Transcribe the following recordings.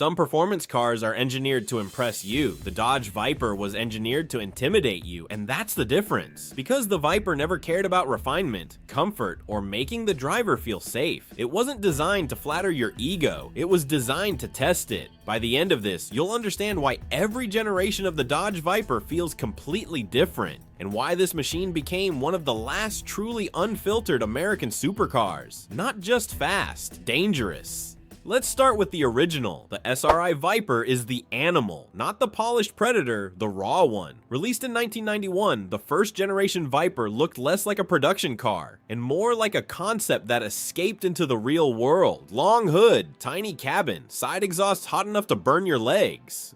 Some performance cars are engineered to impress you. The Dodge Viper was engineered to intimidate you, and that's the difference. Because the Viper never cared about refinement, comfort, or making the driver feel safe. It wasn't designed to flatter your ego, it was designed to test it. By the end of this, you'll understand why every generation of the Dodge Viper feels completely different, and why this machine became one of the last truly unfiltered American supercars. Not just fast, dangerous. Let's start with the original. The SRI Viper is the animal, not the polished Predator, the raw one. Released in 1991, the first generation Viper looked less like a production car, and more like a concept that escaped into the real world. Long hood, tiny cabin, side exhaust hot enough to burn your legs.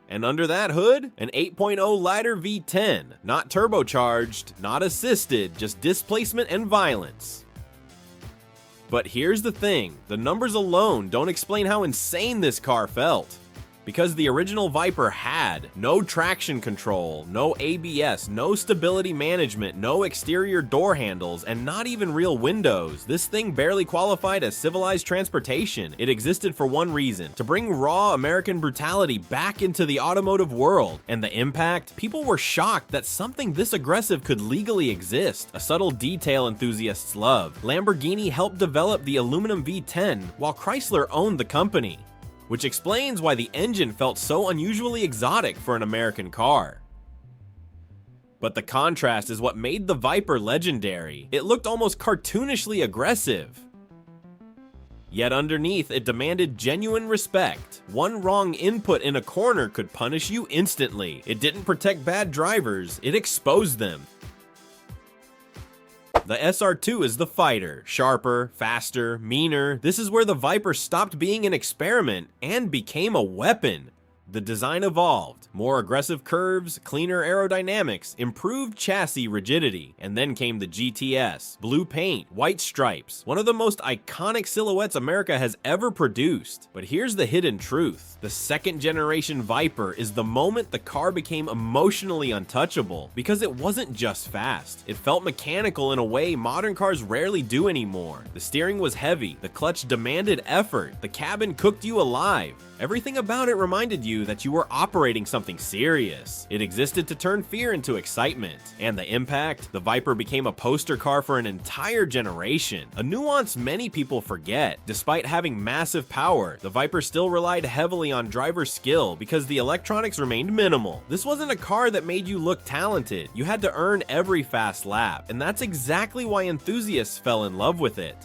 And under that hood, an 8.0 liter V10, not turbocharged, not assisted, just displacement and violence. But here's the thing, the numbers alone don't explain how insane this car felt. Because the original Viper had no traction control, no ABS, no stability management, no exterior door handles, and not even real windows. This thing barely qualified as civilized transportation. It existed for one reason, to bring raw American brutality back into the automotive world. And the impact? People were shocked that something this aggressive could legally exist, a subtle detail enthusiasts love. Lamborghini helped develop the aluminum V10, while Chrysler owned the company. Which explains why the engine felt so unusually exotic for an American car. But the contrast is what made the Viper legendary. It looked almost cartoonishly aggressive. Yet underneath, it demanded genuine respect. One wrong input in a corner could punish you instantly. It didn't protect bad drivers, it exposed them. The SR2 is the fighter. Sharper, faster, meaner. This is where the Viper stopped being an experiment and became a weapon. The design evolved. More aggressive curves, cleaner aerodynamics, improved chassis rigidity. And then came the GTS. Blue paint, white stripes. One of the most iconic silhouettes America has ever produced. But here's the hidden truth. The second generation Viper is the moment the car became emotionally untouchable. Because it wasn't just fast. It felt mechanical in a way modern cars rarely do anymore. The steering was heavy. The clutch demanded effort. The cabin cooked you alive. Everything about it reminded you that you were operating something serious. It existed to turn fear into excitement. And the impact? The Viper became a poster car for an entire generation. A nuance many people forget. Despite having massive power, the Viper still relied heavily on driver skill because the electronics remained minimal. This wasn't a car that made you look talented. You had to earn every fast lap, and that's exactly why enthusiasts fell in love with it.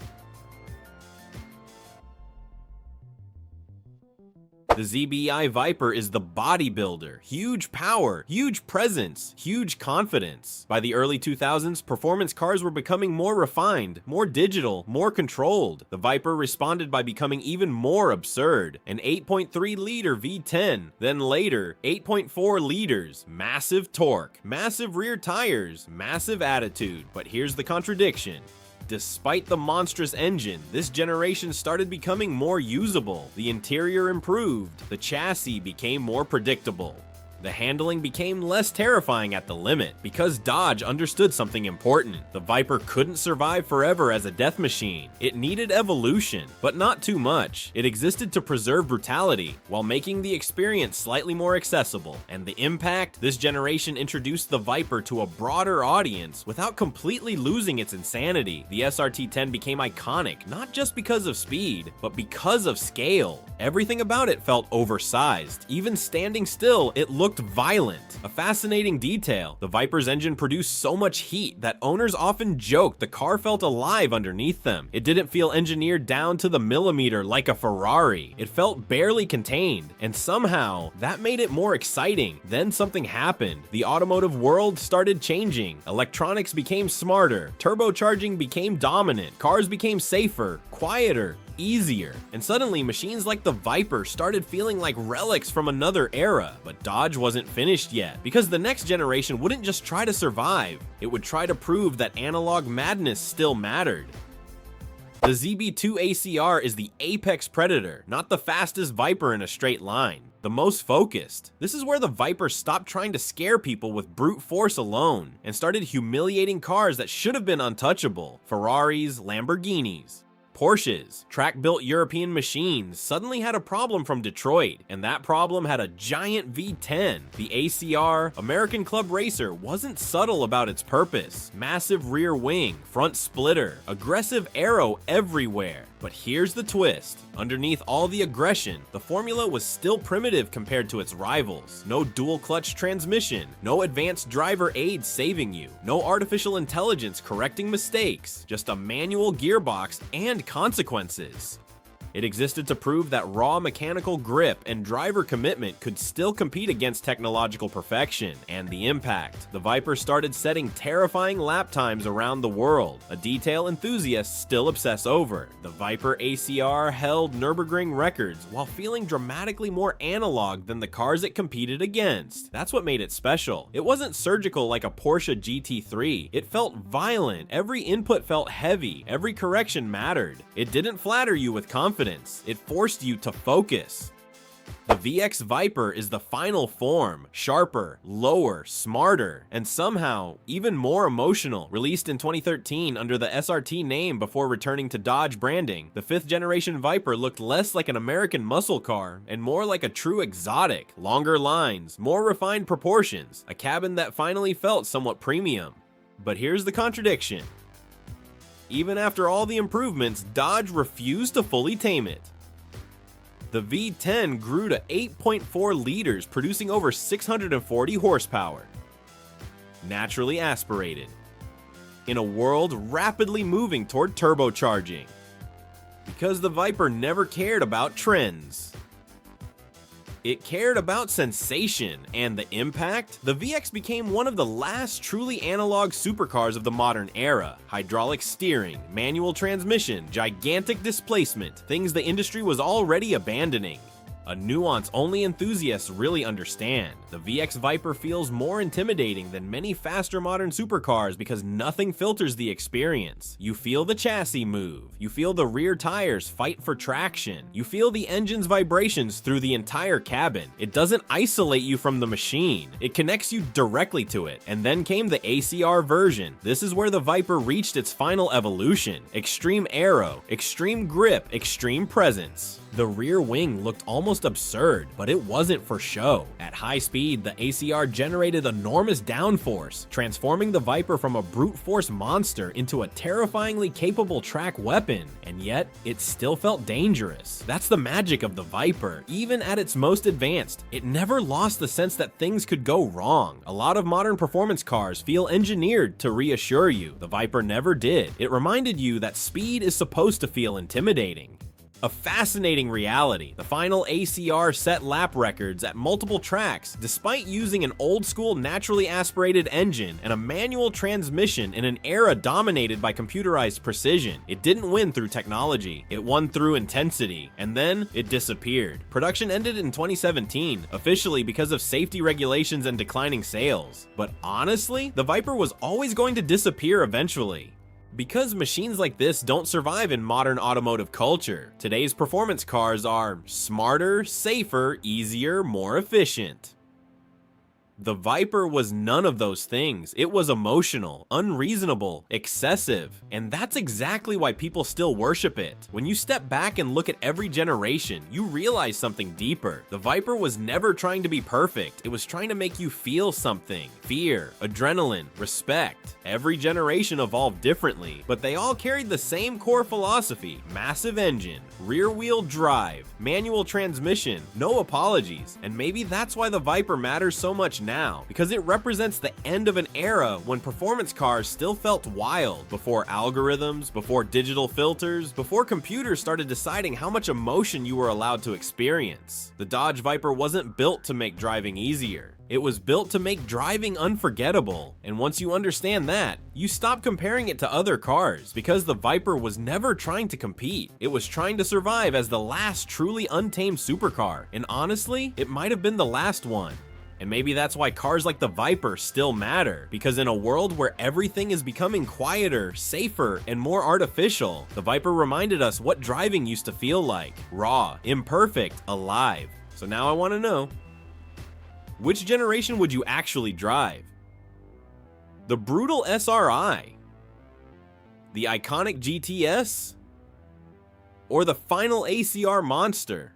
The ZBI Viper is the bodybuilder. Huge power, huge presence, huge confidence. By the early 2000s, performance cars were becoming more refined, more digital, more controlled. The Viper responded by becoming even more absurd. An 8.3-liter V10, then later, 8.4 liters, massive torque, massive rear tires, massive attitude. But here's the contradiction. Despite the monstrous engine, this generation started becoming more usable. The interior improved, the chassis became more predictable. The handling became less terrifying at the limit, because Dodge understood something important. The Viper couldn't survive forever as a death machine. It needed evolution, but not too much. It existed to preserve brutality, while making the experience slightly more accessible. And the impact? This generation introduced the Viper to a broader audience without completely losing its insanity. The SRT-10 became iconic, not just because of speed, but because of scale. Everything about it felt oversized. Even standing still, it looked violent. A fascinating detail, the Viper's engine produced so much heat that owners often joked the car felt alive underneath them. It didn't feel engineered down to the millimeter like a Ferrari. It felt barely contained, and somehow that made it more exciting. Then something happened. The automotive world started changing. Electronics became smarter. Turbocharging became dominant. Cars became safer, quieter, easier. And suddenly, machines like the Viper started feeling like relics from another era. But Dodge wasn't finished yet, because the next generation wouldn't just try to survive, it would try to prove that analog madness still mattered. The ZB2 ACR is the apex predator, not the fastest Viper in a straight line. The most focused. This is where the Viper stopped trying to scare people with brute force alone, and started humiliating cars that should have been untouchable. Ferraris, Lamborghinis. Porsches. Track-built European machines suddenly had a problem from Detroit, and that problem had a giant V10. The ACR, American Club Racer, wasn't subtle about its purpose. Massive rear wing, front splitter, aggressive aero everywhere. But here's the twist. Underneath all the aggression, the formula was still primitive compared to its rivals. No dual clutch transmission, no advanced driver aid saving you, no artificial intelligence correcting mistakes, just a manual gearbox and consequences. It existed to prove that raw mechanical grip and driver commitment could still compete against technological perfection, and the impact. The Viper started setting terrifying lap times around the world, a detail enthusiasts still obsess over. The Viper ACR held Nürburgring records while feeling dramatically more analog than the cars it competed against. That's what made it special. It wasn't surgical like a Porsche GT3. It felt violent. Every input felt heavy. Every correction mattered. It didn't flatter you with confidence. It forced you to focus. The VX Viper is the final form, sharper, lower, smarter, and somehow even more emotional. Released in 2013 under the SRT name before returning to Dodge branding, the 5th generation Viper looked less like an American muscle car and more like a true exotic. Longer lines, more refined proportions, a cabin that finally felt somewhat premium. But here's the contradiction. Even after all the improvements, Dodge refused to fully tame it. The V10 grew to 8.4 liters, producing over 640 horsepower. Naturally aspirated. In a world rapidly moving toward turbocharging. Because the Viper never cared about trends. It cared about sensation and the impact. The VX became one of the last truly analog supercars of the modern era. Hydraulic steering, manual transmission, gigantic displacement, things the industry was already abandoning. A nuance only enthusiasts really understand. The VX Viper feels more intimidating than many faster modern supercars because nothing filters the experience. You feel the chassis move. You feel the rear tires fight for traction. You feel the engine's vibrations through the entire cabin. It doesn't isolate you from the machine. It connects you directly to it. And then came the ACR version. This is where the Viper reached its final evolution. Extreme aero, extreme grip, extreme presence. The rear wing looked almost absurd, but it wasn't for show. At high speed, the ACR generated enormous downforce, transforming the Viper from a brute force monster into a terrifyingly capable track weapon, and yet it still felt dangerous. That's the magic of the Viper. Even at its most advanced, it never lost the sense that things could go wrong. A lot of modern performance cars feel engineered to reassure you. The Viper never did. It reminded you that speed is supposed to feel intimidating. A fascinating reality. The final ACR set lap records at multiple tracks, despite using an old-school naturally aspirated engine and a manual transmission in an era dominated by computerized precision. It didn't win through technology, it won through intensity, and then it disappeared. Production ended in 2017, officially because of safety regulations and declining sales. But honestly, the Viper was always going to disappear eventually. Because machines like this don't survive in modern automotive culture, today's performance cars are smarter, safer, easier, more efficient. The Viper was none of those things. It was emotional, unreasonable, excessive, and that's exactly why people still worship it. When you step back and look at every generation, you realize something deeper. The Viper was never trying to be perfect. It was trying to make you feel something. Fear, adrenaline, respect. Every generation evolved differently, but they all carried the same core philosophy: massive engine, rear-wheel drive, manual transmission, no apologies. And maybe that's why the Viper matters so much now, because it represents the end of an era when performance cars still felt wild, before algorithms, before digital filters, before computers started deciding how much emotion you were allowed to experience. The Dodge Viper wasn't built to make driving easier. It was built to make driving unforgettable, and once you understand that, you stop comparing it to other cars, because the Viper was never trying to compete. It was trying to survive as the last truly untamed supercar, and honestly, it might have been the last one. And maybe that's why cars like the Viper still matter, because in a world where everything is becoming quieter, safer, and more artificial, the Viper reminded us what driving used to feel like: raw, imperfect, alive. So now I want to know, which generation would you actually drive? The brutal SRI? The iconic GTS? or the final ACR monster?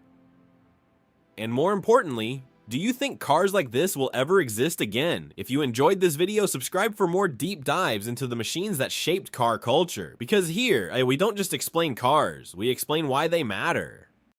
And more importantly, do you think cars like this will ever exist again? If you enjoyed this video, subscribe for more deep dives into the machines that shaped car culture. Because here, we don't just explain cars, we explain why they matter.